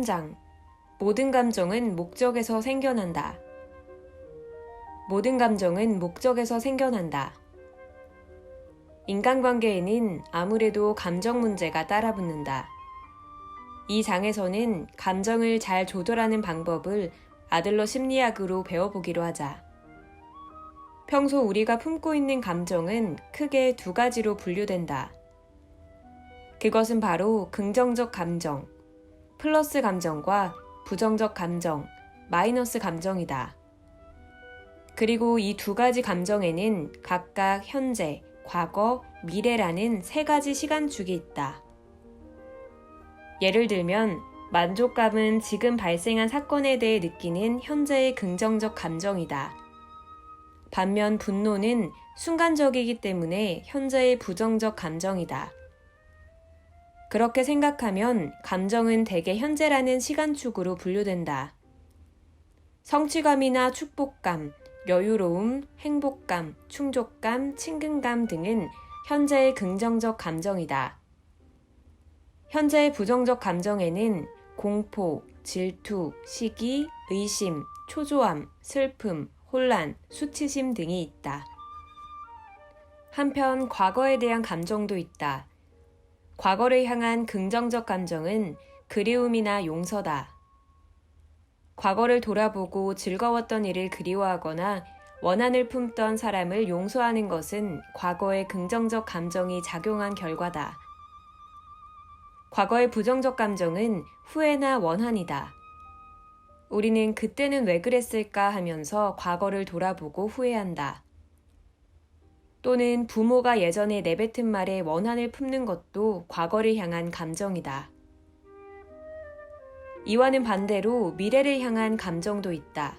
3장. 모든 감정은 목적에서 생겨난다. 모든 감정은 목적에서 생겨난다. 인간관계에는 아무래도 감정 문제가 따라붙는다. 이 장에서는 감정을 잘 조절하는 방법을 아들러 심리학으로 배워보기로 하자. 평소 우리가 품고 있는 감정은 크게 두 가지로 분류된다. 그것은 바로 긍정적 감정, 플러스 감정과 부정적 감정, 마이너스 감정이다. 그리고 이 두 가지 감정에는 각각 현재, 과거, 미래라는 세 가지 시간축이 있다. 예를 들면 만족감은 지금 발생한 사건에 대해 느끼는 현재의 긍정적 감정이다. 반면 분노는 순간적이기 때문에 현재의 부정적 감정이다. 그렇게 생각하면 감정은 대개 현재라는 시간축으로 분류된다. 성취감이나 축복감, 여유로움, 행복감, 충족감, 친근감 등은 현재의 긍정적 감정이다. 현재의 부정적 감정에는 공포, 질투, 시기, 의심, 초조함, 슬픔, 혼란, 수치심 등이 있다. 한편 과거에 대한 감정도 있다. 과거를 향한 긍정적 감정은 그리움이나 용서다. 과거를 돌아보고 즐거웠던 일을 그리워하거나 원한을 품던 사람을 용서하는 것은 과거의 긍정적 감정이 작용한 결과다. 과거의 부정적 감정은 후회나 원한이다. 우리는 그때는 왜 그랬을까 하면서 과거를 돌아보고 후회한다. 또는 부모가 예전에 내뱉은 말에 원한을 품는 것도 과거를 향한 감정이다. 이와는 반대로 미래를 향한 감정도 있다.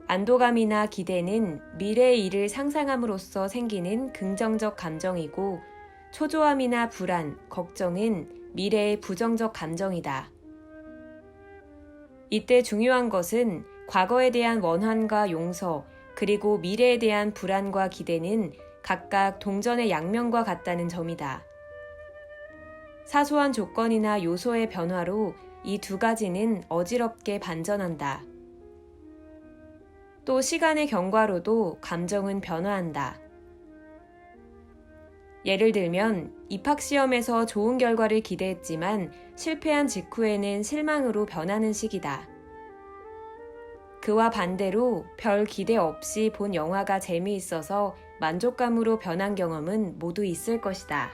안도감이나 기대는 미래의 일을 상상함으로써 생기는 긍정적 감정이고, 초조함이나 불안, 걱정은 미래의 부정적 감정이다. 이때 중요한 것은 과거에 대한 원한과 용서, 그리고 미래에 대한 불안과 기대는 각각 동전의 양면과 같다는 점이다. 사소한 조건이나 요소의 변화로 이 두 가지는 어지럽게 반전한다. 또 시간의 경과로도 감정은 변화한다. 예를 들면 입학시험에서 좋은 결과를 기대했지만 실패한 직후에는 실망으로 변하는 시기다. 그와 반대로 별 기대 없이 본 영화가 재미있어서 만족감으로 변한 경험은 모두 있을 것이다.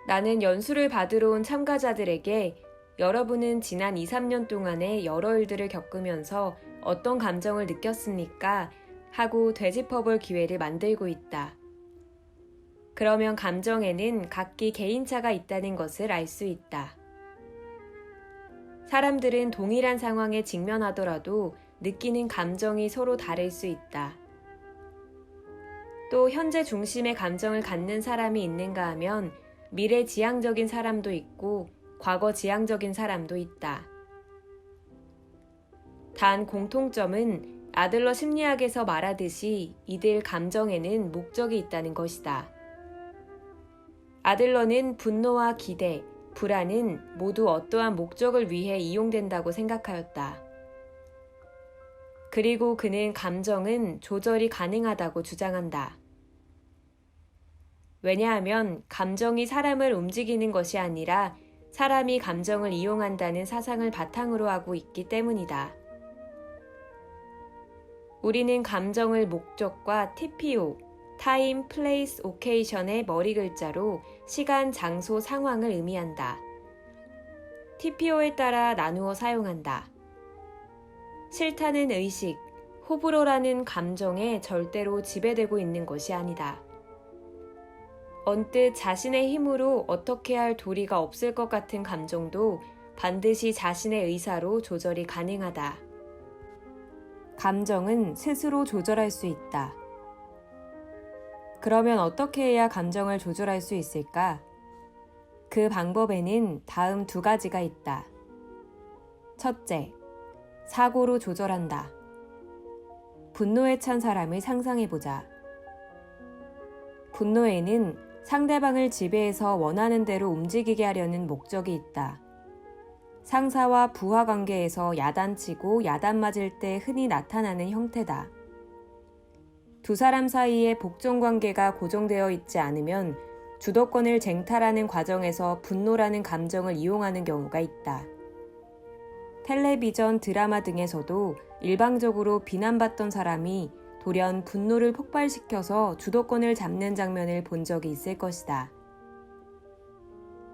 나는 연수를 받으러 온 참가자들에게 여러분은 지난 2, 3년 동안의 여러 일들을 겪으면서 어떤 감정을 느꼈습니까? 하고 되짚어볼 기회를 만들고 있다. 그러면 감정에는 각기 개인차가 있다는 것을 알 수 있다. 사람들은 동일한 상황에 직면하더라도 느끼는 감정이 서로 다를 수 있다. 또 현재 중심의 감정을 갖는 사람이 있는가 하면 미래 지향적인 사람도 있고 과거 지향적인 사람도 있다. 단 공통점은 아들러 심리학에서 말하듯이 이들 감정에는 목적이 있다는 것이다. 아들러는 분노와 기대, 불안은 모두 어떠한 목적을 위해 이용된다고 생각하였다. 그리고 그는 감정은 조절이 가능하다고 주장한다. 왜냐하면 감정이 사람을 움직이는 것이 아니라 사람이 감정을 이용한다는 사상을 바탕으로 하고 있기 때문이다. 우리는 감정을 목적과 TPO, 타임, 플레이스, 오케이션의 머리 글자로 시간, 장소, 상황을 의미한다. TPO에 따라 나누어 사용한다. 싫다는 의식, 호불호라는 감정에 절대로 지배되고 있는 것이 아니다. 언뜻 자신의 힘으로 어떻게 할 도리가 없을 것 같은 감정도 반드시 자신의 의사로 조절이 가능하다. 감정은 스스로 조절할 수 있다. 그러면 어떻게 해야 감정을 조절할 수 있을까? 그 방법에는 다음 두 가지가 있다. 첫째, 사고로 조절한다. 분노에 찬 사람을 상상해보자. 분노에는 상대방을 지배해서 원하는 대로 움직이게 하려는 목적이 있다. 상사와 부하 관계에서 야단치고 야단맞을 때 흔히 나타나는 형태다. 두 사람 사이에 복종 관계가 고정되어 있지 않으면 주도권을 쟁탈하는 과정에서 분노라는 감정을 이용하는 경우가 있다. 텔레비전, 드라마 등에서도 일방적으로 비난받던 사람이 돌연 분노를 폭발시켜서 주도권을 잡는 장면을 본 적이 있을 것이다.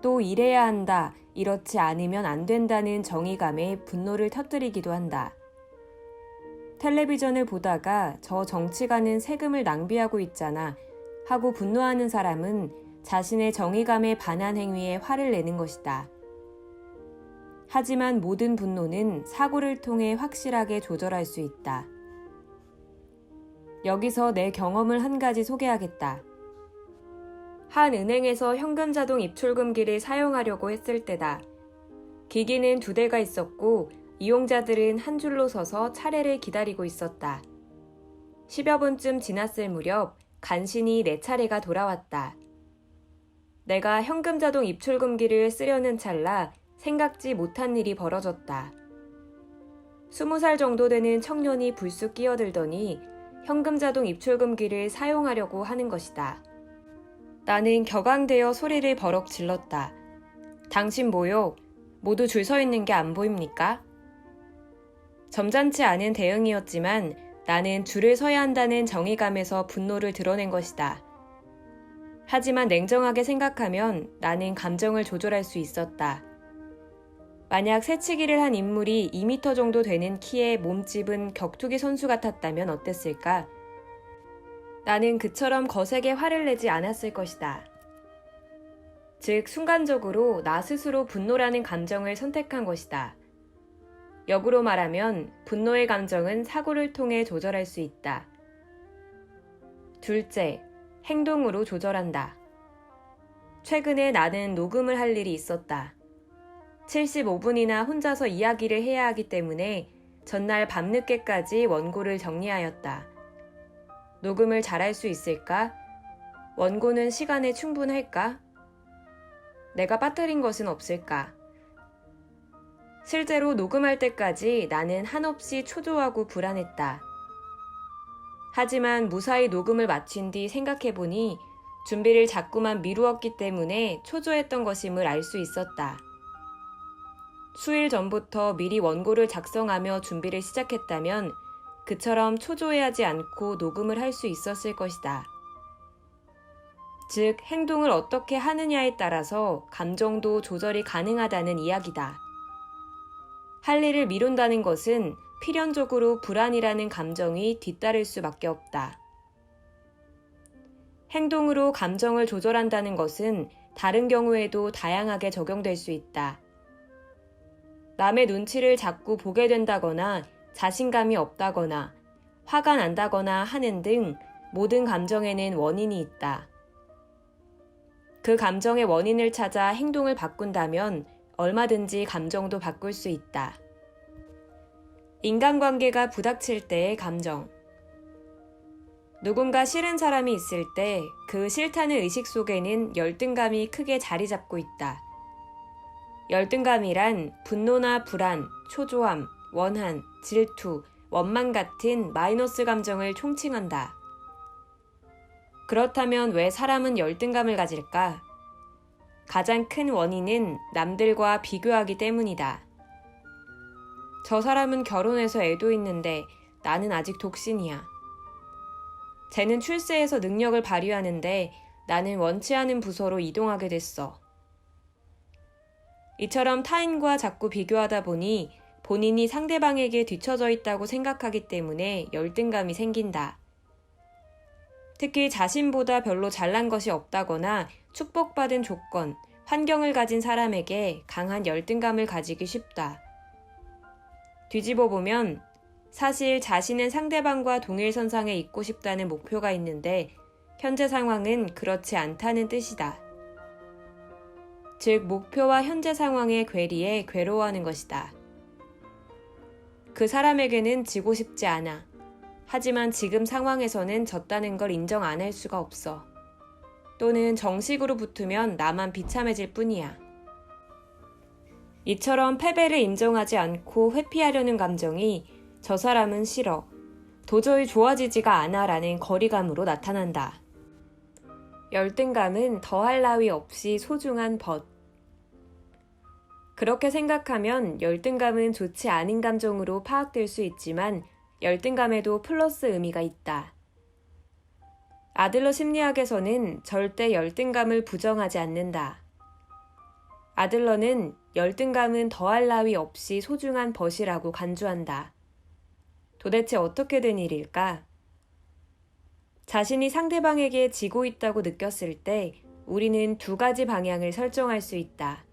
또 이래야 한다, 이렇지 않으면 안 된다는 정의감에 분노를 터뜨리기도 한다. 텔레비전을 보다가 저 정치가는 세금을 낭비하고 있잖아 하고 분노하는 사람은 자신의 정의감에 반한 행위에 화를 내는 것이다. 하지만 모든 분노는 사고를 통해 확실하게 조절할 수 있다. 여기서 내 경험을 한 가지 소개하겠다. 한 은행에서 현금 자동 입출금기를 사용하려고 했을 때다. 기기는 2대가 있었고 이용자들은 한 줄로 서서 차례를 기다리고 있었다. 10여 분쯤 지났을 무렵 간신히 내 차례가 돌아왔다. 내가 현금 자동 입출금기를 쓰려는 찰나 생각지 못한 일이 벌어졌다. 20살 정도 되는 청년이 불쑥 끼어들더니 현금 자동 입출금기를 사용하려고 하는 것이다. 나는 격앙되어 소리를 버럭 질렀다. 당신 뭐요? 모두 줄 서 있는 게 안 보입니까? 점잖지 않은 대응이었지만 나는 줄을 서야 한다는 정의감에서 분노를 드러낸 것이다. 하지만 냉정하게 생각하면 나는 감정을 조절할 수 있었다. 만약 새치기를 한 인물이 2m 정도 되는 키의 몸집은 격투기 선수 같았다면 어땠을까? 나는 그처럼 거세게 화를 내지 않았을 것이다. 즉, 순간적으로 나 스스로 분노라는 감정을 선택한 것이다. 역으로 말하면 분노의 감정은 사고를 통해 조절할 수 있다. 둘째, 행동으로 조절한다. 최근에 나는 녹음을 할 일이 있었다. 75분이나 혼자서 이야기를 해야 하기 때문에 전날 밤늦게까지 원고를 정리하였다. 녹음을 잘할 수 있을까? 원고는 시간에 충분할까? 내가 빠뜨린 것은 없을까? 실제로 녹음할 때까지 나는 한없이 초조하고 불안했다. 하지만 무사히 녹음을 마친 뒤 생각해보니 준비를 자꾸만 미루었기 때문에 초조했던 것임을 알 수 있었다. 수일 전부터 미리 원고를 작성하며 준비를 시작했다면 그처럼 초조해하지 않고 녹음을 할 수 있었을 것이다. 즉, 행동을 어떻게 하느냐에 따라서 감정도 조절이 가능하다는 이야기다. 할 일을 미룬다는 것은 필연적으로 불안이라는 감정이 뒤따를 수밖에 없다. 행동으로 감정을 조절한다는 것은 다른 경우에도 다양하게 적용될 수 있다. 남의 눈치를 자꾸 보게 된다거나 자신감이 없다거나 화가 난다거나 하는 등 모든 감정에는 원인이 있다. 그 감정의 원인을 찾아 행동을 바꾼다면 얼마든지 감정도 바꿀 수 있다. 인간관계가 부닥칠 때의 감정. 누군가 싫은 사람이 있을 때 그 싫다는 의식 속에는 열등감이 크게 자리 잡고 있다. 열등감이란 분노나 불안, 초조함, 원한, 질투, 원망 같은 마이너스 감정을 총칭한다. 그렇다면 왜 사람은 열등감을 가질까? 가장 큰 원인은 남들과 비교하기 때문이다. 저 사람은 결혼해서 애도 있는데 나는 아직 독신이야. 쟤는 출세해서 능력을 발휘하는데 나는 원치 않은 부서로 이동하게 됐어. 이처럼 타인과 자꾸 비교하다 보니 본인이 상대방에게 뒤처져 있다고 생각하기 때문에 열등감이 생긴다. 특히 자신보다 별로 잘난 것이 없다거나 축복받은 조건, 환경을 가진 사람에게 강한 열등감을 가지기 쉽다. 뒤집어 보면 사실 자신은 상대방과 동일선상에 있고 싶다는 목표가 있는데 현재 상황은 그렇지 않다는 뜻이다. 즉, 목표와 현재 상황의 괴리에 괴로워하는 것이다. 그 사람에게는 지고 싶지 않아. 하지만 지금 상황에서는 졌다는 걸 인정 안 할 수가 없어. 또는 정식으로 붙으면 나만 비참해질 뿐이야. 이처럼 패배를 인정하지 않고 회피하려는 감정이 저 사람은 싫어, 도저히 좋아지지가 않아 라는 거리감으로 나타난다. 열등감은 더할 나위 없이 소중한 벗. 그렇게 생각하면 열등감은 좋지 않은 감정으로 파악될 수 있지만 열등감에도 플러스 의미가 있다. 아들러 심리학에서는 절대 열등감을 부정하지 않는다. 아들러는 열등감은 더할 나위 없이 소중한 벗이라고 간주한다. 도대체 어떻게 된 일일까? 자신이 상대방에게 지고 있다고 느꼈을 때 우리는 두 가지 방향을 설정할 수 있다.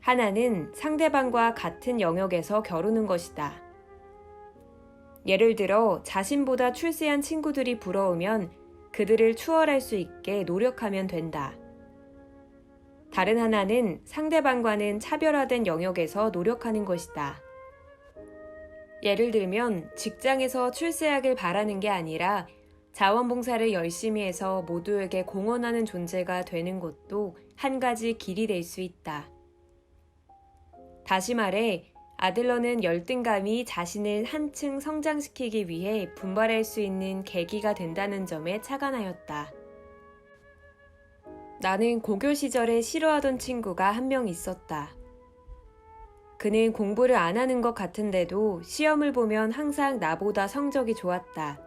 하나는 상대방과 같은 영역에서 겨루는 것이다. 예를 들어 자신보다 출세한 친구들이 부러우면 그들을 추월할 수 있게 노력하면 된다. 다른 하나는 상대방과는 차별화된 영역에서 노력하는 것이다. 예를 들면 직장에서 출세하길 바라는 게 아니라 자원봉사를 열심히 해서 모두에게 공헌하는 존재가 되는 것도 한 가지 길이 될 수 있다. 다시 말해, 아들러는 열등감이 자신을 한층 성장시키기 위해 분발할 수 있는 계기가 된다는 점에 착안하였다. 나는 고교 시절에 싫어하던 친구가 한 명 있었다. 그는 공부를 안 하는 것 같은데도 시험을 보면 항상 나보다 성적이 좋았다.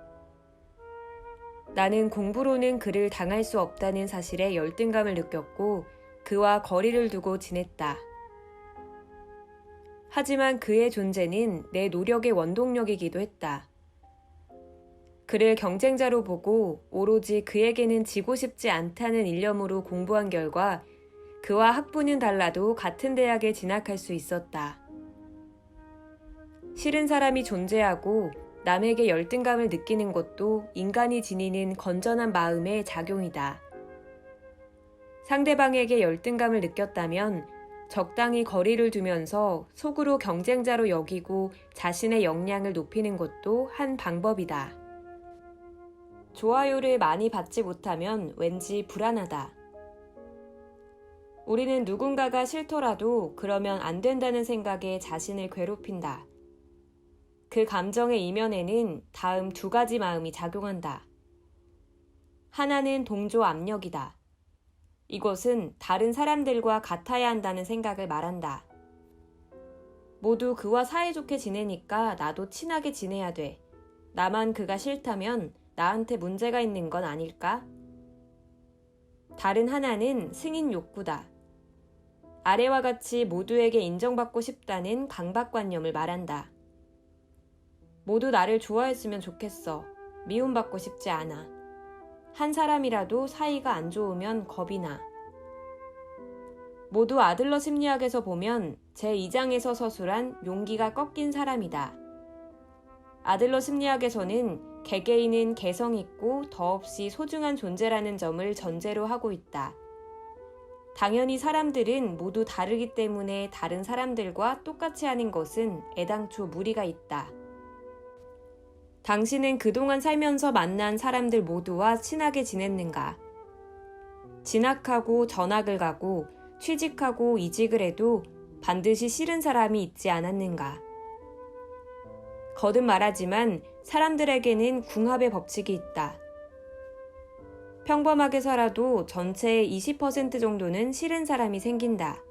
나는 공부로는 그를 당할 수 없다는 사실에 열등감을 느꼈고 그와 거리를 두고 지냈다. 하지만 그의 존재는 내 노력의 원동력이기도 했다. 그를 경쟁자로 보고 오로지 그에게는 지고 싶지 않다는 일념으로 공부한 결과 그와 학부는 달라도 같은 대학에 진학할 수 있었다. 싫은 사람이 존재하고 남에게 열등감을 느끼는 것도 인간이 지니는 건전한 마음의 작용이다. 상대방에게 열등감을 느꼈다면 적당히 거리를 두면서 속으로 경쟁자로 여기고 자신의 역량을 높이는 것도 한 방법이다. 좋아요를 많이 받지 못하면 왠지 불안하다. 우리는 누군가가 싫더라도 그러면 안 된다는 생각에 자신을 괴롭힌다. 그 감정의 이면에는 다음 두 가지 마음이 작용한다. 하나는 동조 압력이다. 이것은 다른 사람들과 같아야 한다는 생각을 말한다. 모두 그와 사이좋게 지내니까 나도 친하게 지내야 돼. 나만 그가 싫다면 나한테 문제가 있는 건 아닐까? 다른 하나는 승인 욕구다. 아래와 같이 모두에게 인정받고 싶다는 강박관념을 말한다. 모두 나를 좋아했으면 좋겠어. 미움받고 싶지 않아. 한 사람이라도 사이가 안 좋으면 겁이 나. 모두 아들러 심리학에서 보면 제2장에서 서술한 용기가 꺾인 사람이다. 아들러 심리학에서는 개개인은 개성 있고 더없이 소중한 존재라는 점을 전제로 하고 있다. 당연히 사람들은 모두 다르기 때문에 다른 사람들과 똑같이 하는 것은 애당초 무리가 있다. 당신은 그동안 살면서 만난 사람들 모두와 친하게 지냈는가? 진학하고 전학을 가고 취직하고 이직을 해도 반드시 싫은 사람이 있지 않았는가? 거듭 말하지만 사람들에게는 궁합의 법칙이 있다. 평범하게 살아도 전체의 20% 정도는 싫은 사람이 생긴다.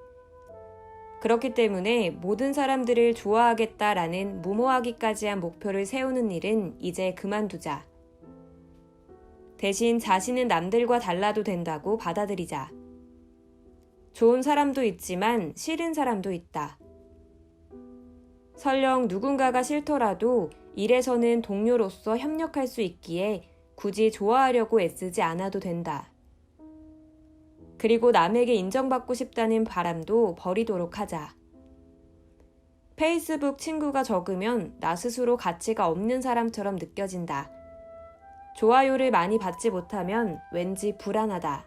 그렇기 때문에 모든 사람들을 좋아하겠다라는 무모하기까지 한 목표를 세우는 일은 이제 그만두자. 대신 자신은 남들과 달라도 된다고 받아들이자. 좋은 사람도 있지만 싫은 사람도 있다. 설령 누군가가 싫더라도 일에서는 동료로서 협력할 수 있기에 굳이 좋아하려고 애쓰지 않아도 된다. 그리고 남에게 인정받고 싶다는 바람도 버리도록 하자. 페이스북 친구가 적으면 나 스스로 가치가 없는 사람처럼 느껴진다. 좋아요를 많이 받지 못하면 왠지 불안하다.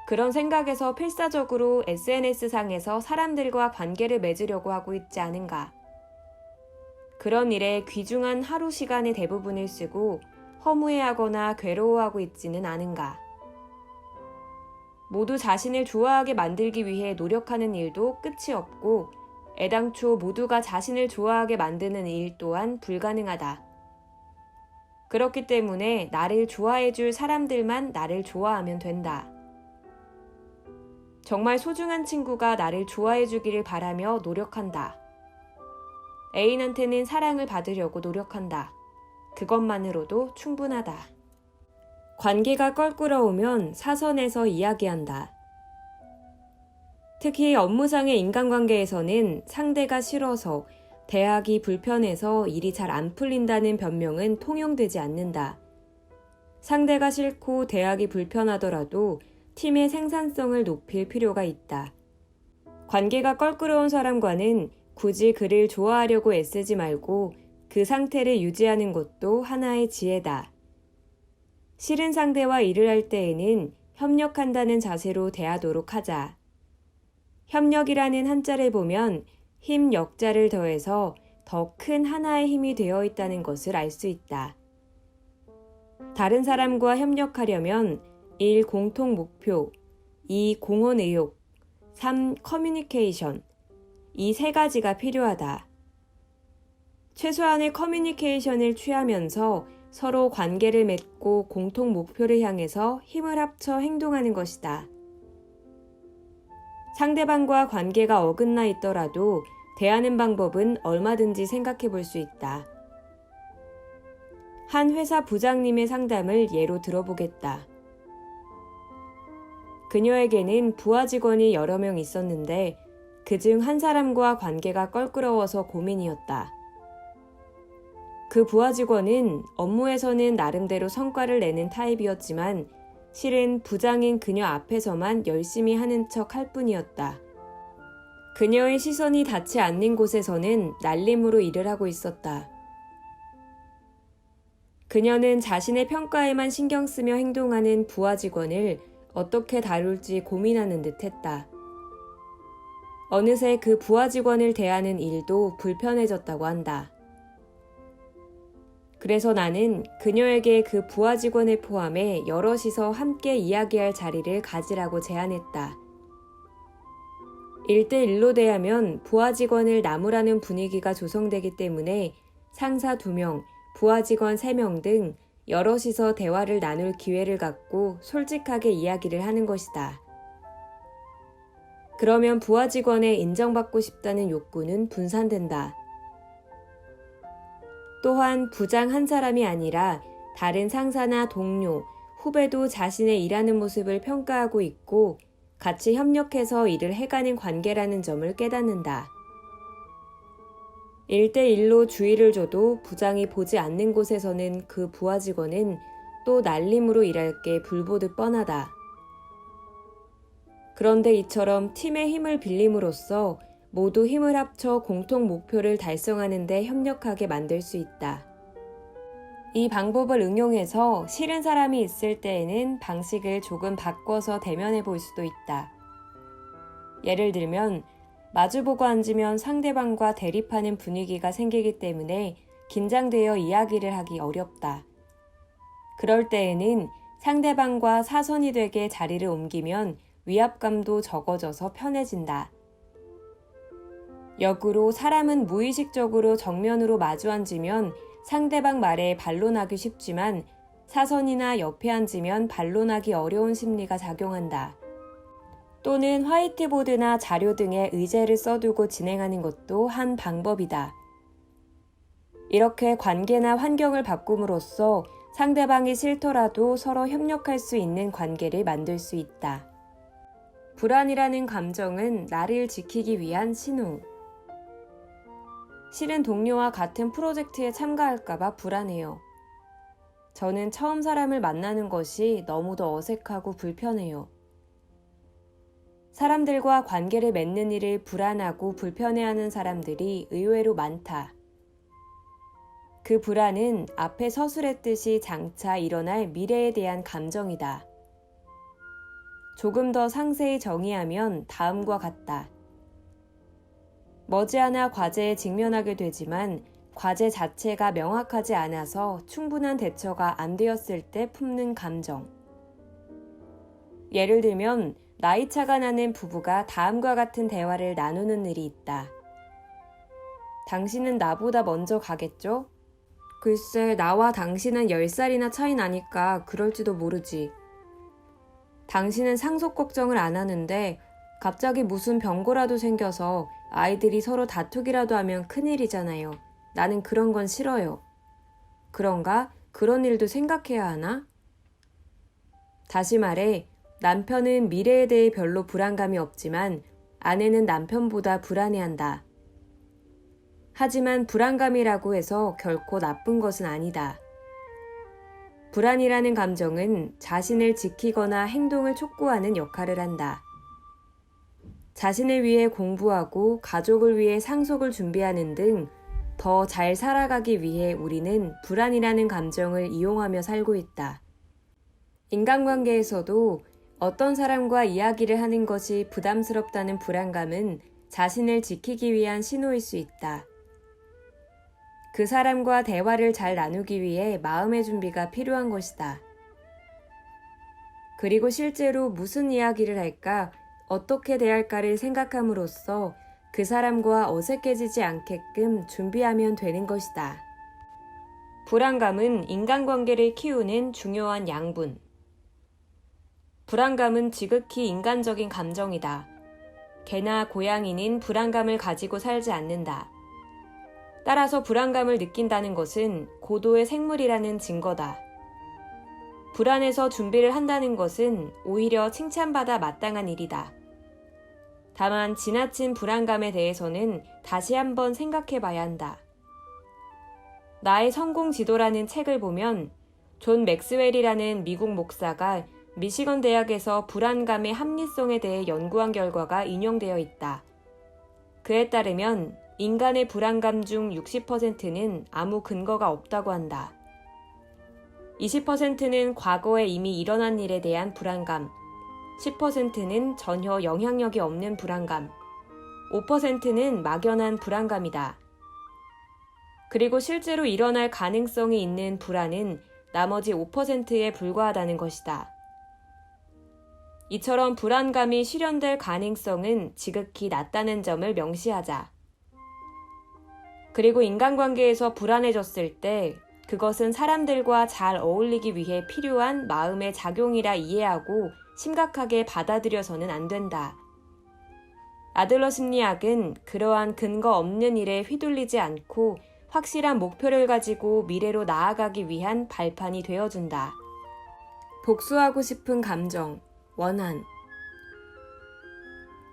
그런 생각에서 필사적으로 SNS상에서 사람들과 관계를 맺으려고 하고 있지 않은가. 그런 일에 귀중한 하루 시간의 대부분을 쓰고 허무해하거나 괴로워하고 있지는 않은가. 모두 자신을 좋아하게 만들기 위해 노력하는 일도 끝이 없고 애당초 모두가 자신을 좋아하게 만드는 일 또한 불가능하다. 그렇기 때문에 나를 좋아해줄 사람들만 나를 좋아하면 된다. 정말 소중한 친구가 나를 좋아해주기를 바라며 노력한다. 애인한테는 사랑을 받으려고 노력한다. 그것만으로도 충분하다. 관계가 껄끄러우면 사선에서 이야기한다. 특히 업무상의 인간관계에서는 상대가 싫어서 대하기 불편해서 일이 잘 안 풀린다는 변명은 통용되지 않는다. 상대가 싫고 대하기 불편하더라도 팀의 생산성을 높일 필요가 있다. 관계가 껄끄러운 사람과는 굳이 그를 좋아하려고 애쓰지 말고 그 상태를 유지하는 것도 하나의 지혜다. 싫은 상대와 일을 할 때에는 협력한다는 자세로 대하도록 하자. 협력이라는 한자를 보면 힘 역자를 더해서 더 큰 하나의 힘이 되어 있다는 것을 알 수 있다. 다른 사람과 협력하려면 1. 공통 목표, 2. 공헌 의욕, 3. 커뮤니케이션, 이 세 가지가 필요하다. 최소한의 커뮤니케이션을 취하면서 서로 관계를 맺고 공통 목표를 향해서 힘을 합쳐 행동하는 것이다. 상대방과 관계가 어긋나 있더라도 대하는 방법은 얼마든지 생각해 볼 수 있다. 한 회사 부장님의 상담을 예로 들어보겠다. 그녀에게는 부하 직원이 여러 명 있었는데 그중 한 사람과 관계가 껄끄러워서 고민이었다. 그 부하 직원은 업무에서는 나름대로 성과를 내는 타입이었지만 실은 부장인 그녀 앞에서만 열심히 하는 척 할 뿐이었다. 그녀의 시선이 닿지 않는 곳에서는 날림으로 일을 하고 있었다. 그녀는 자신의 평가에만 신경 쓰며 행동하는 부하 직원을 어떻게 다룰지 고민하는 듯 했다. 어느새 그 부하 직원을 대하는 일도 불편해졌다고 한다. 그래서 나는 그녀에게 그 부하 직원을 포함해 여럿이서 함께 이야기할 자리를 가지라고 제안했다. 1대1로 대하면 부하 직원을 나무라는 분위기가 조성되기 때문에 상사 2명, 부하 직원 3명 등 여럿이서 대화를 나눌 기회를 갖고 솔직하게 이야기를 하는 것이다. 그러면 부하 직원의 인정받고 싶다는 욕구는 분산된다. 또한 부장 한 사람이 아니라 다른 상사나 동료, 후배도 자신의 일하는 모습을 평가하고 있고 같이 협력해서 일을 해가는 관계라는 점을 깨닫는다. 1대1로 주의를 줘도 부장이 보지 않는 곳에서는 그 부하 직원은 또 날림으로 일할 게 불보듯 뻔하다. 그런데 이처럼 팀의 힘을 빌림으로써 모두 힘을 합쳐 공통 목표를 달성하는 데 협력하게 만들 수 있다. 이 방법을 응용해서 싫은 사람이 있을 때에는 방식을 조금 바꿔서 대면해 볼 수도 있다. 예를 들면 마주보고 앉으면 상대방과 대립하는 분위기가 생기기 때문에 긴장되어 이야기를 하기 어렵다. 그럴 때에는 상대방과 사선이 되게 자리를 옮기면 위압감도 적어져서 편해진다. 역으로 사람은 무의식적으로 정면으로 마주 앉으면 상대방 말에 반론하기 쉽지만 사선이나 옆에 앉으면 반론하기 어려운 심리가 작용한다. 또는 화이트보드나 자료 등에 의제를 써두고 진행하는 것도 한 방법이다. 이렇게 관계나 환경을 바꿈으로써 상대방이 싫더라도 서로 협력할 수 있는 관계를 만들 수 있다. 불안이라는 감정은 나를 지키기 위한 신호. 싫은 동료와 같은 프로젝트에 참가할까봐 불안해요. 저는 처음 사람을 만나는 것이 너무도 어색하고 불편해요. 사람들과 관계를 맺는 일을 불안하고 불편해하는 사람들이 의외로 많다. 그 불안은 앞에 서술했듯이 장차 일어날 미래에 대한 감정이다. 조금 더 상세히 정의하면 다음과 같다. 머지않아 과제에 직면하게 되지만 과제 자체가 명확하지 않아서 충분한 대처가 안 되었을 때 품는 감정. 예를 들면 나이 차가 나는 부부가 다음과 같은 대화를 나누는 일이 있다. 당신은 나보다 먼저 가겠죠? 글쎄, 나와 당신은 10살이나 차이 나니까 그럴지도 모르지. 당신은 상속 걱정을 안 하는데 갑자기 무슨 병고라도 생겨서 아이들이 서로 다투기라도 하면 큰일이잖아요. 나는 그런 건 싫어요. 그런가? 그런 일도 생각해야 하나? 다시 말해, 남편은 미래에 대해 별로 불안감이 없지만 아내는 남편보다 불안해한다. 하지만 불안감이라고 해서 결코 나쁜 것은 아니다. 불안이라는 감정은 자신을 지키거나 행동을 촉구하는 역할을 한다. 자신을 위해 공부하고 가족을 위해 상속을 준비하는 등 더 잘 살아가기 위해 우리는 불안이라는 감정을 이용하며 살고 있다. 인간관계에서도 어떤 사람과 이야기를 하는 것이 부담스럽다는 불안감은 자신을 지키기 위한 신호일 수 있다. 그 사람과 대화를 잘 나누기 위해 마음의 준비가 필요한 것이다. 그리고 실제로 무슨 이야기를 할까, 어떻게 대할까를 생각함으로써 그 사람과 어색해지지 않게끔 준비하면 되는 것이다. 불안감은 인간관계를 키우는 중요한 양분. 불안감은 지극히 인간적인 감정이다. 개나 고양이는 불안감을 가지고 살지 않는다. 따라서 불안감을 느낀다는 것은 고도의 생물이라는 증거다. 불안해서 준비를 한다는 것은 오히려 칭찬받아 마땅한 일이다. 다만 지나친 불안감에 대해서는 다시 한번 생각해 봐야 한다. 나의 성공 지도라는 책을 보면 존 맥스웰이라는 미국 목사가 미시건 대학에서 불안감의 합리성에 대해 연구한 결과가 인용되어 있다. 그에 따르면 인간의 불안감 중 60%는 아무 근거가 없다고 한다. 20%는 과거에 이미 일어난 일에 대한 불안감, 10%는 전혀 영향력이 없는 불안감, 5%는 막연한 불안감이다. 그리고 실제로 일어날 가능성이 있는 불안은 나머지 5%에 불과하다는 것이다. 이처럼 불안감이 실현될 가능성은 지극히 낮다는 점을 명시하자. 그리고 인간관계에서 불안해졌을 때 그것은 사람들과 잘 어울리기 위해 필요한 마음의 작용이라 이해하고 심각하게 받아들여서는 안 된다. 아들러 심리학은 그러한 근거 없는 일에 휘둘리지 않고 확실한 목표를 가지고 미래로 나아가기 위한 발판이 되어준다. 복수하고 싶은 감정, 원한.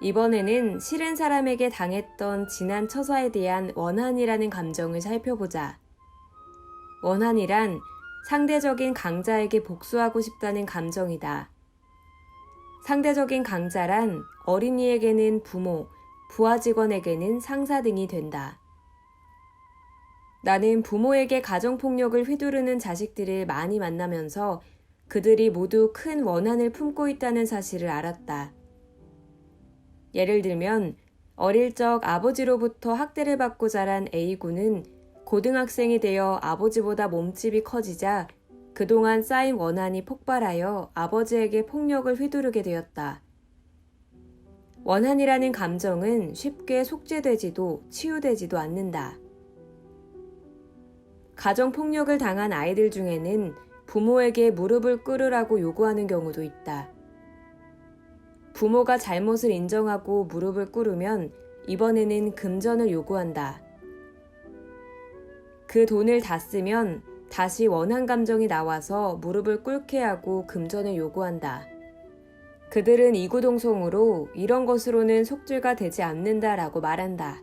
이번에는 싫은 사람에게 당했던 지난 처사에 대한 원한이라는 감정을 살펴보자. 원한이란 상대적인 강자에게 복수하고 싶다는 감정이다. 상대적인 강자란 어린이에게는 부모, 부하 직원에게는 상사 등이 된다. 나는 부모에게 가정폭력을 휘두르는 자식들을 많이 만나면서 그들이 모두 큰 원한을 품고 있다는 사실을 알았다. 예를 들면 어릴 적 아버지로부터 학대를 받고 자란 A군은 고등학생이 되어 아버지보다 몸집이 커지자 그동안 쌓인 원한이 폭발하여 아버지에게 폭력을 휘두르게 되었다. 원한이라는 감정은 쉽게 속죄되지도 치유되지도 않는다. 가정폭력을 당한 아이들 중에는 부모에게 무릎을 꿇으라고 요구하는 경우도 있다. 부모가 잘못을 인정하고 무릎을 꿇으면 이번에는 금전을 요구한다. 그 돈을 다 쓰면 다시 원한 감정이 나와서 무릎을 꿇게 하고 금전을 요구한다. 그들은 이구동성으로 이런 것으로는 속죄가 되지 않는다라고 말한다.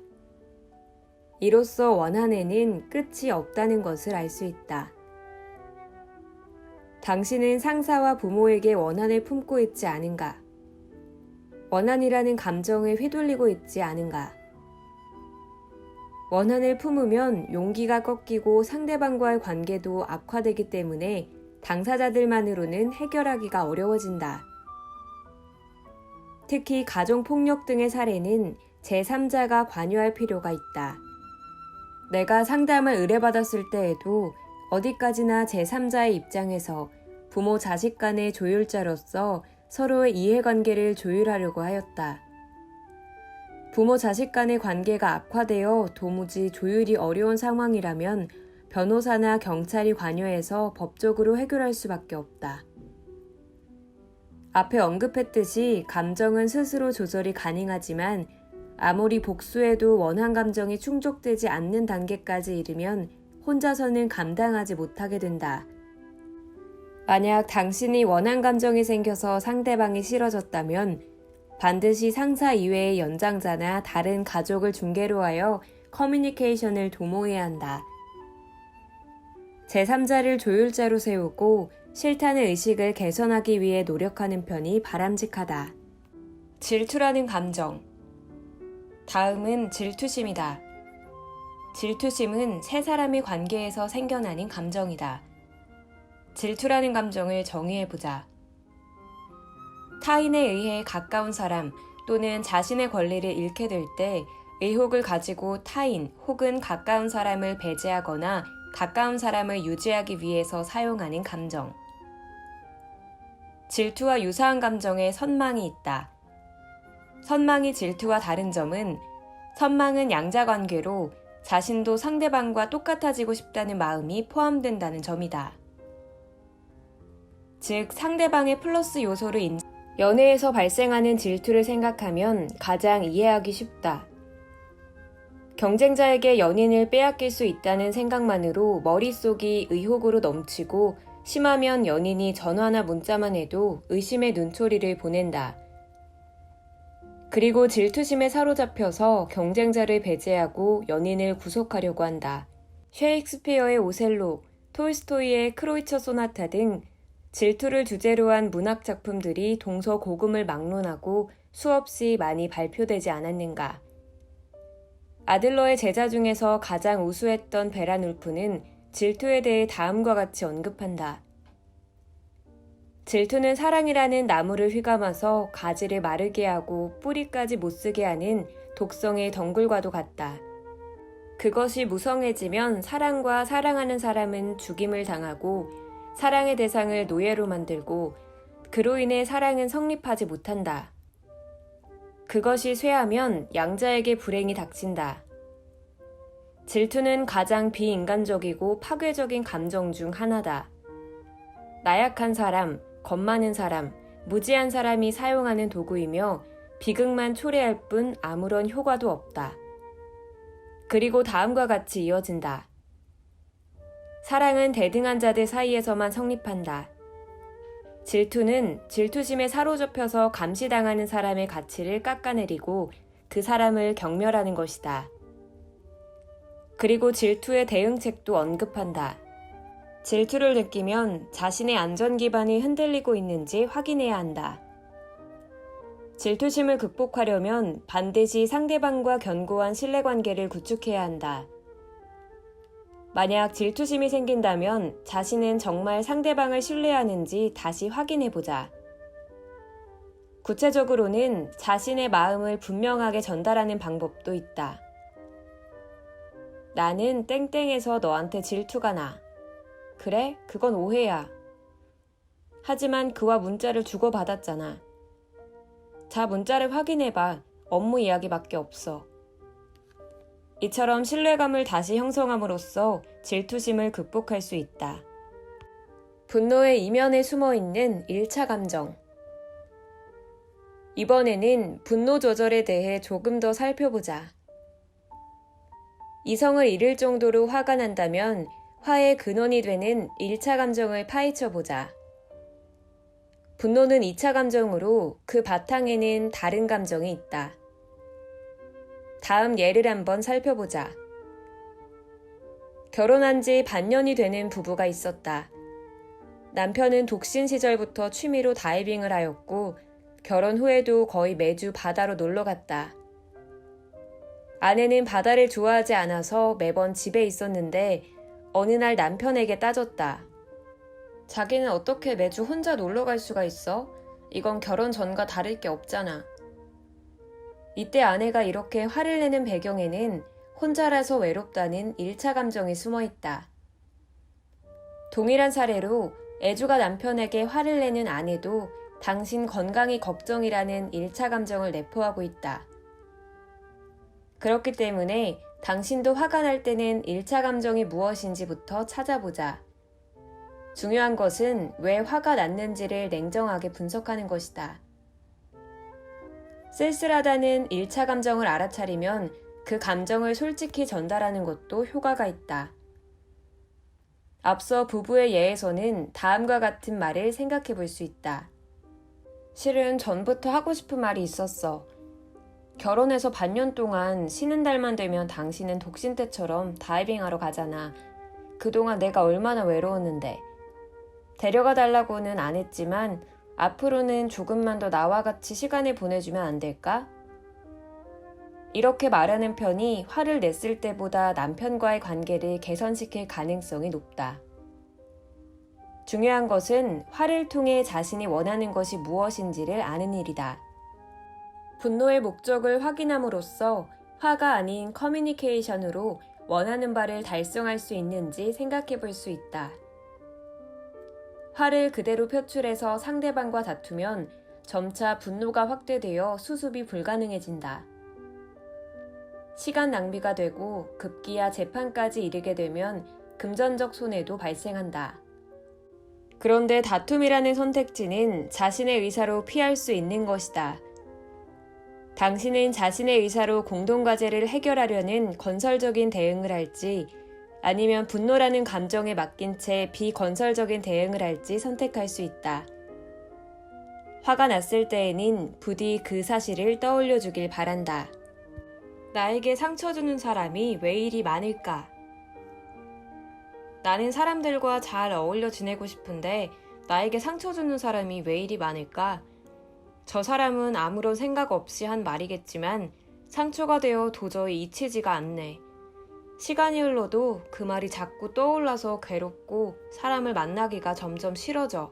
이로써 원한에는 끝이 없다는 것을 알 수 있다. 당신은 상사와 부모에게 원한을 품고 있지 않은가? 원한이라는 감정에 휘둘리고 있지 않은가? 원한을 품으면 용기가 꺾이고 상대방과의 관계도 악화되기 때문에 당사자들만으로는 해결하기가 어려워진다. 특히 가정폭력 등의 사례는 제3자가 관여할 필요가 있다. 내가 상담을 의뢰받았을 때에도 어디까지나 제3자의 입장에서 부모 자식 간의 조율자로서 서로의 이해관계를 조율하려고 하였다. 부모 자식 간의 관계가 악화되어 도무지 조율이 어려운 상황이라면 변호사나 경찰이 관여해서 법적으로 해결할 수밖에 없다. 앞에 언급했듯이 감정은 스스로 조절이 가능하지만 아무리 복수해도 원한 감정이 충족되지 않는 단계까지 이르면 혼자서는 감당하지 못하게 된다. 만약 당신이 원한 감정이 생겨서 상대방이 싫어졌다면 반드시 상사 이외의 연장자나 다른 가족을 중개로 하여 커뮤니케이션을 도모해야 한다. 제3자를 조율자로 세우고 싫다는 의식을 개선하기 위해 노력하는 편이 바람직하다. 질투라는 감정. 다음은 질투심이다. 질투심은 세 사람의 관계에서 생겨나는 감정이다. 질투라는 감정을 정의해보자. 타인에 의해 가까운 사람 또는 자신의 권리를 잃게 될 때 의혹을 가지고 타인 혹은 가까운 사람을 배제하거나 가까운 사람을 유지하기 위해서 사용하는 감정. 질투와 유사한 감정에 선망이 있다. 선망이 질투와 다른 점은 선망은 양자관계로 자신도 상대방과 똑같아지고 싶다는 마음이 포함된다는 점이다. 즉 상대방의 플러스 요소를 연애에서 발생하는 질투를 생각하면 가장 이해하기 쉽다. 경쟁자에게 연인을 빼앗길 수 있다는 생각만으로 머릿속이 의혹으로 넘치고 심하면 연인이 전화나 문자만 해도 의심의 눈초리를 보낸다. 그리고 질투심에 사로잡혀서 경쟁자를 배제하고 연인을 구속하려고 한다. 셰익스피어의 오셀로, 톨스토이의 크로이처 소나타 등 질투를 주제로 한 문학 작품들이 동서고금을 막론하고 수없이 많이 발표되지 않았는가. 아들러의 제자 중에서 가장 우수했던 베란 울프는 질투에 대해 다음과 같이 언급한다. 질투는 사랑이라는 나무를 휘감아서 가지를 마르게 하고 뿌리까지 못쓰게 하는 독성의 덩굴과도 같다. 그것이 무성해지면 사랑과 사랑하는 사람은 죽임을 당하고 사랑의 대상을 노예로 만들고 그로 인해 사랑은 성립하지 못한다. 그것이 쇠하면 양자에게 불행이 닥친다. 질투는 가장 비인간적이고 파괴적인 감정 중 하나다. 나약한 사람, 겁 많은 사람, 무지한 사람이 사용하는 도구이며 비극만 초래할 뿐 아무런 효과도 없다. 그리고 다음과 같이 이어진다. 사랑은 대등한 자들 사이에서만 성립한다. 질투는 질투심에 사로잡혀서 감시당하는 사람의 가치를 깎아내리고 그 사람을 경멸하는 것이다. 그리고 질투의 대응책도 언급한다. 질투를 느끼면 자신의 안전 기반이 흔들리고 있는지 확인해야 한다. 질투심을 극복하려면 반드시 상대방과 견고한 신뢰관계를 구축해야 한다. 만약 질투심이 생긴다면 자신은 정말 상대방을 신뢰하는지 다시 확인해보자. 구체적으로는 자신의 마음을 분명하게 전달하는 방법도 있다. 나는 땡땡해서 너한테 질투가 나. 그래? 그건 오해야. 하지만 그와 문자를 주고받았잖아. 자, 문자를 확인해봐. 업무 이야기밖에 없어. 이처럼 신뢰감을 다시 형성함으로써 질투심을 극복할 수 있다. 분노의 이면에 숨어있는 1차 감정. 이번에는 분노 조절에 대해 조금 더 살펴보자. 이성을 잃을 정도로 화가 난다면 화의 근원이 되는 1차 감정을 파헤쳐보자. 분노는 2차 감정으로 그 바탕에는 다른 감정이 있다. 다음 예를 한번 살펴보자. 결혼한 지 반년이 되는 부부가 있었다. 남편은 독신 시절부터 취미로 다이빙을 하였고 결혼 후에도 거의 매주 바다로 놀러 갔다. 아내는 바다를 좋아하지 않아서 매번 집에 있었는데 어느 날 남편에게 따졌다. 자기는 어떻게 매주 혼자 놀러 갈 수가 있어? 이건 결혼 전과 다를 게 없잖아. 이때 아내가 이렇게 화를 내는 배경에는 혼자라서 외롭다는 1차 감정이 숨어 있다. 동일한 사례로 애주가 남편에게 화를 내는 아내도 당신 건강이 걱정이라는 1차 감정을 내포하고 있다. 그렇기 때문에 당신도 화가 날 때는 1차 감정이 무엇인지부터 찾아보자. 중요한 것은 왜 화가 났는지를 냉정하게 분석하는 것이다. 쓸쓸하다는 1차 감정을 알아차리면 그 감정을 솔직히 전달하는 것도 효과가 있다. 앞서 부부의 예에서는 다음과 같은 말을 생각해 볼 수 있다. 실은 전부터 하고 싶은 말이 있었어. 결혼해서 반년 동안 쉬는 달만 되면 당신은 독신 때처럼 다이빙하러 가잖아. 그동안 내가 얼마나 외로웠는데. 데려가 달라고는 안 했지만 앞으로는 조금만 더 나와 같이 시간을 보내주면 안 될까? 이렇게 말하는 편이 화를 냈을 때보다 남편과의 관계를 개선시킬 가능성이 높다. 중요한 것은 화를 통해 자신이 원하는 것이 무엇인지를 아는 일이다. 분노의 목적을 확인함으로써 화가 아닌 커뮤니케이션으로 원하는 바를 달성할 수 있는지 생각해 볼 수 있다. 화를 그대로 표출해서 상대방과 다투면 점차 분노가 확대되어 수습이 불가능해진다. 시간 낭비가 되고 급기야 재판까지 이르게 되면 금전적 손해도 발생한다. 그런데 다툼이라는 선택지는 자신의 의사로 피할 수 있는 것이다. 당신은 자신의 의사로 공동과제를 해결하려는 건설적인 대응을 할지 아니면 분노라는 감정에 맡긴 채 비건설적인 대응을 할지 선택할 수 있다. 화가 났을 때에는 부디 그 사실을 떠올려 주길 바란다. 나에게 상처 주는 사람이 왜 이리 많을까? 나는 사람들과 잘 어울려 지내고 싶은데 나에게 상처 주는 사람이 왜 이리 많을까? 저 사람은 아무런 생각 없이 한 말이겠지만 상처가 되어 도저히 잊히지가 않네. 시간이 흘러도 그 말이 자꾸 떠올라서 괴롭고 사람을 만나기가 점점 싫어져.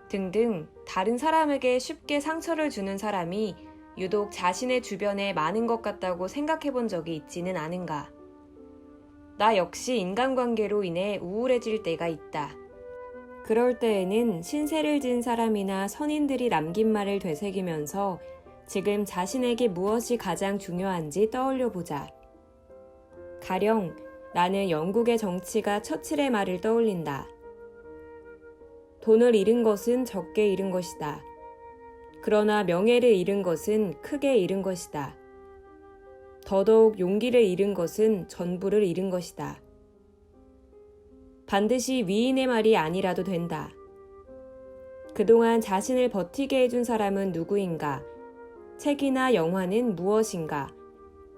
등등 다른 사람에게 쉽게 상처를 주는 사람이 유독 자신의 주변에 많은 것 같다고 생각해 본 적이 있지는 않은가. 나 역시 인간관계로 인해 우울해질 때가 있다. 그럴 때에는 신세를 진 사람이나 선인들이 남긴 말을 되새기면서 지금 자신에게 무엇이 가장 중요한지 떠올려 보자. 가령 나는 영국의 정치가 처칠의 말을 떠올린다. 돈을 잃은 것은 적게 잃은 것이다. 그러나 명예를 잃은 것은 크게 잃은 것이다. 더더욱 용기를 잃은 것은 전부를 잃은 것이다. 반드시 위인의 말이 아니라도 된다. 그동안 자신을 버티게 해준 사람은 누구인가? 책이나 영화는 무엇인가?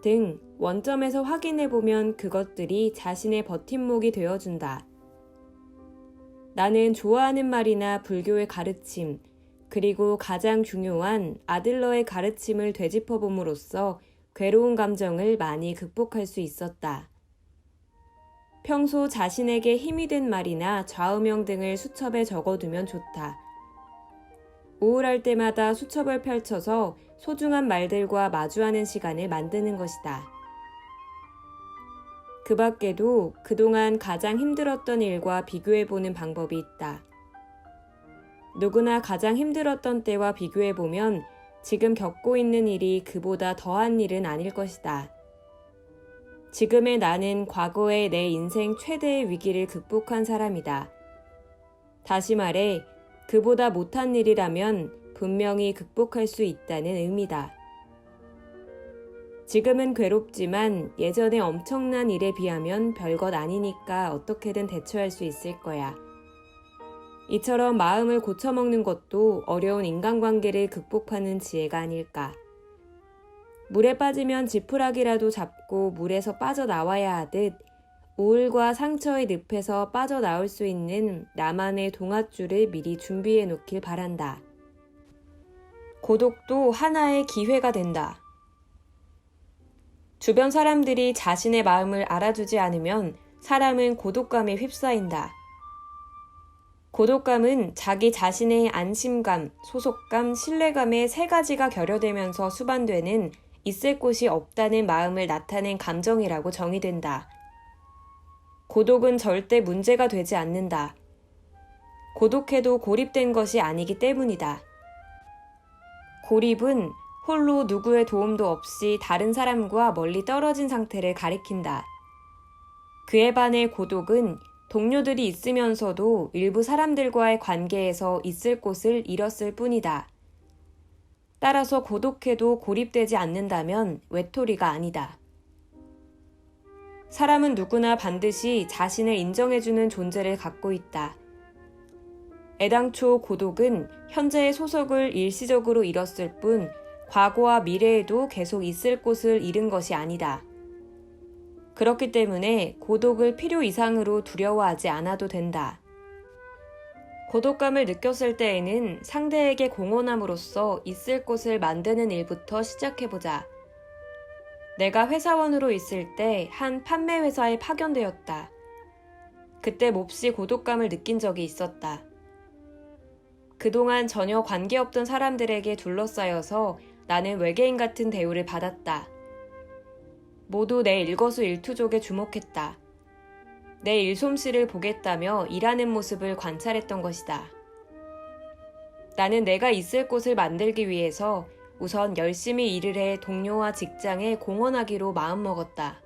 등 원점에서 확인해보면 그것들이 자신의 버팀목이 되어준다. 나는 좋아하는 말이나 불교의 가르침, 그리고 가장 중요한 아들러의 가르침을 되짚어봄으로써 괴로운 감정을 많이 극복할 수 있었다. 평소 자신에게 힘이 된 말이나 좌우명 등을 수첩에 적어두면 좋다. 우울할 때마다 수첩을 펼쳐서 소중한 말들과 마주하는 시간을 만드는 것이다. 그 밖에도 그동안 가장 힘들었던 일과 비교해보는 방법이 있다. 누구나 가장 힘들었던 때와 비교해보면 지금 겪고 있는 일이 그보다 더한 일은 아닐 것이다. 지금의 나는 과거의 내 인생 최대의 위기를 극복한 사람이다. 다시 말해, 그보다 못한 일이라면 분명히 극복할 수 있다는 의미다. 지금은 괴롭지만 예전에 엄청난 일에 비하면 별것 아니니까 어떻게든 대처할 수 있을 거야. 이처럼 마음을 고쳐먹는 것도 어려운 인간관계를 극복하는 지혜가 아닐까. 물에 빠지면 지푸라기라도 잡고 물에서 빠져나와야 하듯 우울과 상처의 늪에서 빠져나올 수 있는 나만의 동아줄을 미리 준비해 놓길 바란다. 고독도 하나의 기회가 된다. 주변 사람들이 자신의 마음을 알아주지 않으면 사람은 고독감에 휩싸인다. 고독감은 자기 자신의 안심감, 소속감, 신뢰감의 세 가지가 결여되면서 수반되는 있을 곳이 없다는 마음을 나타낸 감정이라고 정의된다. 고독은 절대 문제가 되지 않는다. 고독해도 고립된 것이 아니기 때문이다. 고립은 홀로 누구의 도움도 없이 다른 사람과 멀리 떨어진 상태를 가리킨다. 그에 반해 고독은 동료들이 있으면서도 일부 사람들과의 관계에서 있을 곳을 잃었을 뿐이다. 따라서 고독해도 고립되지 않는다면 외톨이가 아니다. 사람은 누구나 반드시 자신을 인정해주는 존재를 갖고 있다. 애당초 고독은 현재의 소속을 일시적으로 잃었을 뿐 과거와 미래에도 계속 있을 곳을 잃은 것이 아니다. 그렇기 때문에 고독을 필요 이상으로 두려워하지 않아도 된다. 고독감을 느꼈을 때에는 상대에게 공헌함으로써 있을 곳을 만드는 일부터 시작해보자. 내가 회사원으로 있을 때 한 판매 회사에 파견되었다. 그때 몹시 고독감을 느낀 적이 있었다. 그동안 전혀 관계없던 사람들에게 둘러싸여서 나는 외계인 같은 대우를 받았다. 모두 내 일거수일투족에 주목했다. 내 일솜씨를 보겠다며 일하는 모습을 관찰했던 것이다. 나는 내가 있을 곳을 만들기 위해서 우선 열심히 일을 해 동료와 직장에 공헌하기로 마음먹었다.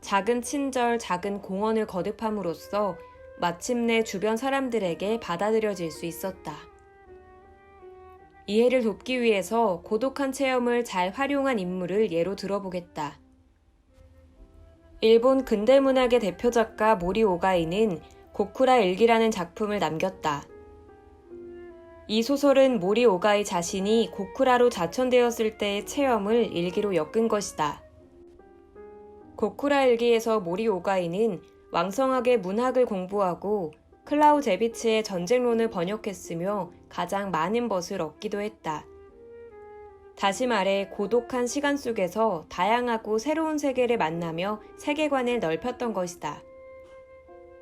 작은 친절, 작은 공헌을 거듭함으로써 마침내 주변 사람들에게 받아들여질 수 있었다. 이해를 돕기 위해서 고독한 체험을 잘 활용한 인물을 예로 들어보겠다. 일본 근대문학의 대표 작가 모리 오가이는 고쿠라 일기라는 작품을 남겼다. 이 소설은 모리 오가이 자신이 고쿠라로 자천되었을 때의 체험을 일기로 엮은 것이다. 고쿠라 일기에서 모리 오가이는 왕성하게 문학을 공부하고 클라우제비츠의 전쟁론을 번역했으며 가장 많은 벗을 얻기도 했다. 다시 말해 고독한 시간 속에서 다양하고 새로운 세계를 만나며 세계관을 넓혔던 것이다.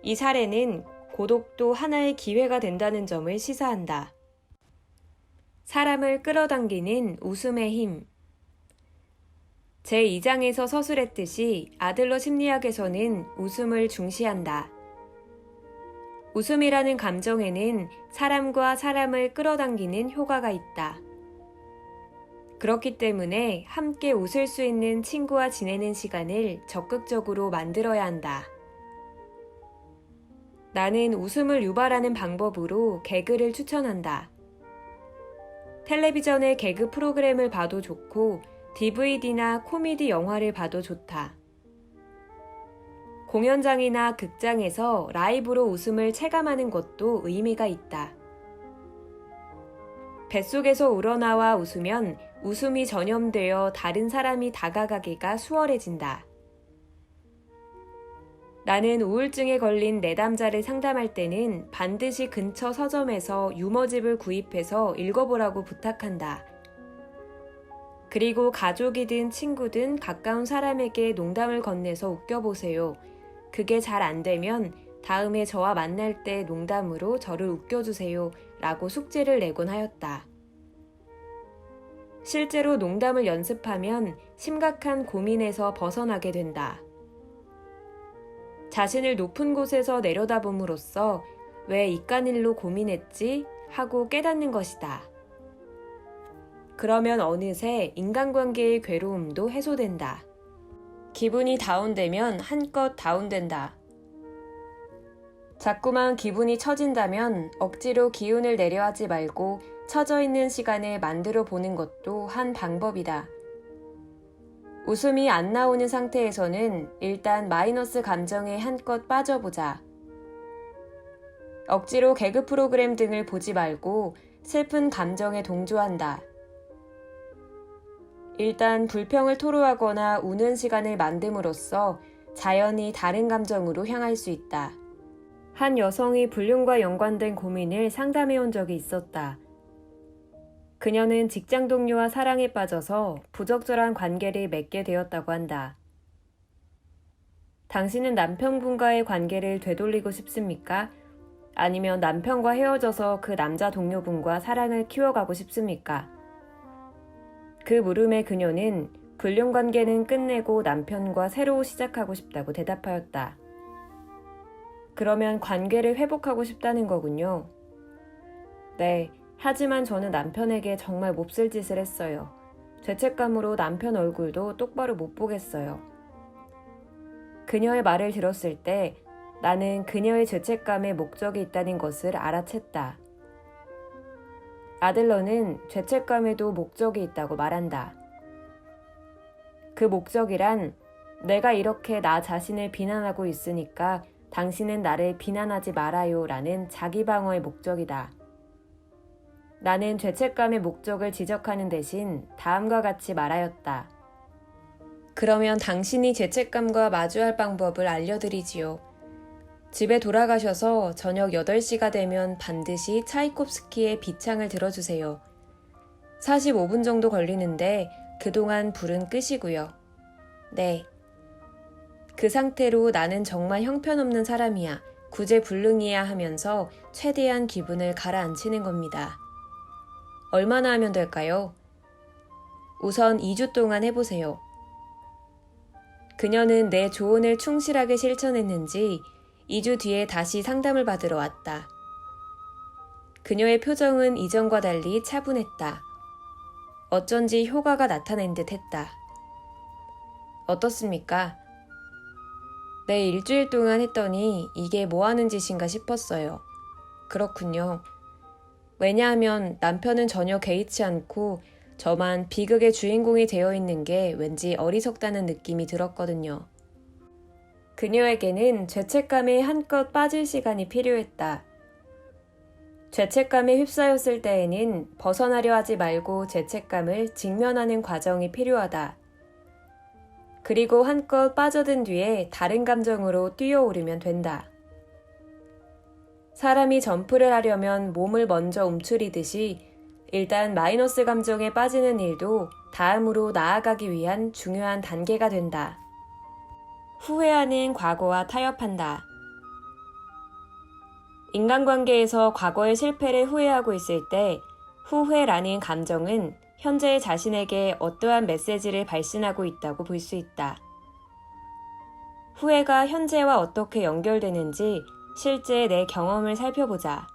이 사례는 고독도 하나의 기회가 된다는 점을 시사한다. 사람을 끌어당기는 웃음의 힘. 제2장에서 서술했듯이 아들러 심리학에서는 웃음을 중시한다. 웃음이라는 감정에는 사람과 사람을 끌어당기는 효과가 있다. 그렇기 때문에 함께 웃을 수 있는 친구와 지내는 시간을 적극적으로 만들어야 한다. 나는 웃음을 유발하는 방법으로 개그를 추천한다. 텔레비전의 개그 프로그램을 봐도 좋고 DVD나 코미디 영화를 봐도 좋다. 공연장이나 극장에서 라이브로 웃음을 체감하는 것도 의미가 있다. 뱃속에서 우러나와 웃으면 웃음이 전염되어 다른 사람이 다가가기가 수월해진다. 나는 우울증에 걸린 내담자를 상담할 때는 반드시 근처 서점에서 유머집을 구입해서 읽어보라고 부탁한다. 그리고 가족이든 친구든 가까운 사람에게 농담을 건네서 웃겨보세요. 그게 잘 안 되면 다음에 저와 만날 때 농담으로 저를 웃겨주세요 라고 숙제를 내곤 하였다. 실제로 농담을 연습하면 심각한 고민에서 벗어나게 된다. 자신을 높은 곳에서 내려다봄으로써 왜 이깟 일로 고민했지 하고 깨닫는 것이다. 그러면 어느새 인간관계의 괴로움도 해소된다. 기분이 다운되면 한껏 다운된다. 자꾸만 기분이 처진다면 억지로 기운을 내려 하지 말고 처져 있는 시간을 만들어 보는 것도 한 방법이다. 웃음이 안 나오는 상태에서는 일단 마이너스 감정에 한껏 빠져보자. 억지로 개그 프로그램 등을 보지 말고 슬픈 감정에 동조한다. 일단 불평을 토로하거나 우는 시간을 만듦으로써 자연히 다른 감정으로 향할 수 있다. 한 여성이 불륜과 연관된 고민을 상담해온 적이 있었다. 그녀는 직장 동료와 사랑에 빠져서 부적절한 관계를 맺게 되었다고 한다. 당신은 남편분과의 관계를 되돌리고 싶습니까? 아니면 남편과 헤어져서 그 남자 동료분과 사랑을 키워가고 싶습니까? 그 물음에 그녀는 불륜 관계는 끝내고 남편과 새로 시작하고 싶다고 대답하였다. 그러면 관계를 회복하고 싶다는 거군요. 네, 하지만 저는 남편에게 정말 몹쓸 짓을 했어요. 죄책감으로 남편 얼굴도 똑바로 못 보겠어요. 그녀의 말을 들었을 때 나는 그녀의 죄책감에 목적이 있다는 것을 알아챘다. 아들러는 죄책감에도 목적이 있다고 말한다. 그 목적이란 내가 이렇게 나 자신을 비난하고 있으니까 당신은 나를 비난하지 말아요 라는 자기 방어의 목적이다. 나는 죄책감의 목적을 지적하는 대신 다음과 같이 말하였다. 그러면 당신이 죄책감과 마주할 방법을 알려드리지요. 집에 돌아가셔서 저녁 8시가 되면 반드시 차이콥스키의 비창을 들어주세요. 45분 정도 걸리는데 그동안 불은 끄시고요. 네. 그 상태로 나는 정말 형편없는 사람이야, 구제불능이야 하면서 최대한 기분을 가라앉히는 겁니다. 얼마나 하면 될까요? 우선 2주 동안 해보세요. 그녀는 내 조언을 충실하게 실천했는지 2주 뒤에 다시 상담을 받으러 왔다. 그녀의 표정은 이전과 달리 차분했다. 어쩐지 효과가 나타낸 듯 했다. 어떻습니까? 네, 일주일 동안 했더니 이게 뭐 하는 짓인가 싶었어요. 그렇군요. 왜냐하면 남편은 전혀 개의치 않고 저만 비극의 주인공이 되어 있는 게 왠지 어리석다는 느낌이 들었거든요. 그녀에게는 죄책감에 한껏 빠질 시간이 필요했다. 죄책감에 휩싸였을 때에는 벗어나려 하지 말고 죄책감을 직면하는 과정이 필요하다. 그리고 한껏 빠져든 뒤에 다른 감정으로 뛰어오르면 된다. 사람이 점프를 하려면 몸을 먼저 움츠리듯이 일단 마이너스 감정에 빠지는 일도 다음으로 나아가기 위한 중요한 단계가 된다. 후회하는 과거와 타협한다. 인간관계에서 과거의 실패를 후회하고 있을 때 후회라는 감정은 현재의 자신에게 어떠한 메시지를 발신하고 있다고 볼 수 있다. 후회가 현재와 어떻게 연결되는지 실제 내 경험을 살펴보자.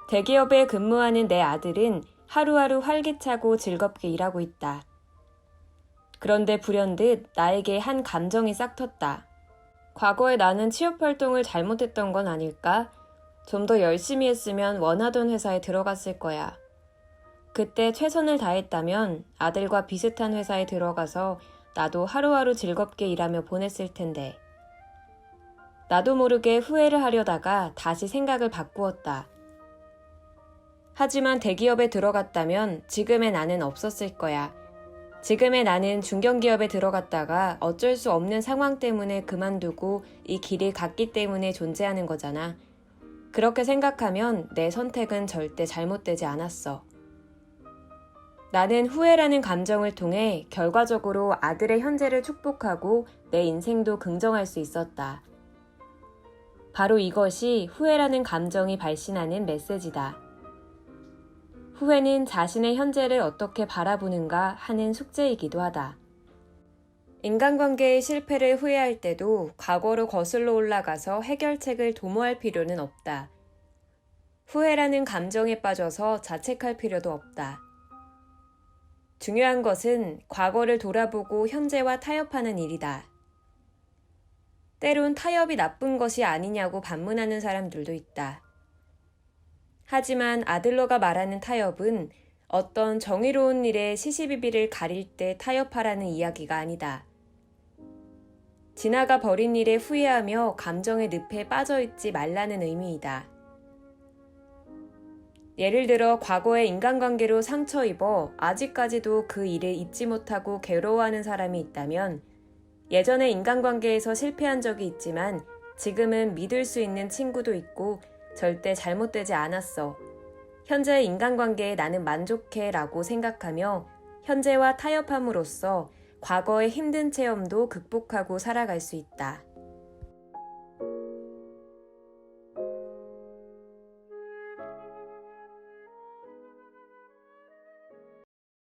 대기업에 근무하는 내 아들은 하루하루 활기차고 즐겁게 일하고 있다. 그런데 불현듯 나에게 한 감정이 싹 텄다. 과거에 나는 취업활동을 잘못했던 건 아닐까? 좀 더 열심히 했으면 원하던 회사에 들어갔을 거야. 그때 최선을 다했다면 아들과 비슷한 회사에 들어가서 나도 하루하루 즐겁게 일하며 보냈을 텐데. 나도 모르게 후회를 하려다가 다시 생각을 바꾸었다. 하지만 대기업에 들어갔다면 지금의 나는 없었을 거야. 지금의 나는 중견기업에 들어갔다가 어쩔 수 없는 상황 때문에 그만두고 이 길을 갔기 때문에 존재하는 거잖아. 그렇게 생각하면 내 선택은 절대 잘못되지 않았어. 나는 후회라는 감정을 통해 결과적으로 아들의 현재를 축복하고 내 인생도 긍정할 수 있었다. 바로 이것이 후회라는 감정이 발신하는 메시지다. 후회는 자신의 현재를 어떻게 바라보는가 하는 숙제이기도 하다. 인간관계의 실패를 후회할 때도 과거로 거슬러 올라가서 해결책을 도모할 필요는 없다. 후회라는 감정에 빠져서 자책할 필요도 없다. 중요한 것은 과거를 돌아보고 현재와 타협하는 일이다. 때론 타협이 나쁜 것이 아니냐고 반문하는 사람들도 있다. 하지만 아들러가 말하는 타협은 어떤 정의로운 일의 시시비비를 가릴 때 타협하라는 이야기가 아니다. 지나가 버린 일에 후회하며 감정의 늪에 빠져있지 말라는 의미이다. 예를 들어 과거의 인간관계로 상처 입어 아직까지도 그 일을 잊지 못하고 괴로워하는 사람이 있다면 예전에 인간관계에서 실패한 적이 있지만 지금은 믿을 수 있는 친구도 있고 절대 잘못되지 않았어. 현재의 인간관계에 나는 만족해 라고 생각하며 현재와 타협함으로써 과거의 힘든 체험도 극복하고 살아갈 수 있다.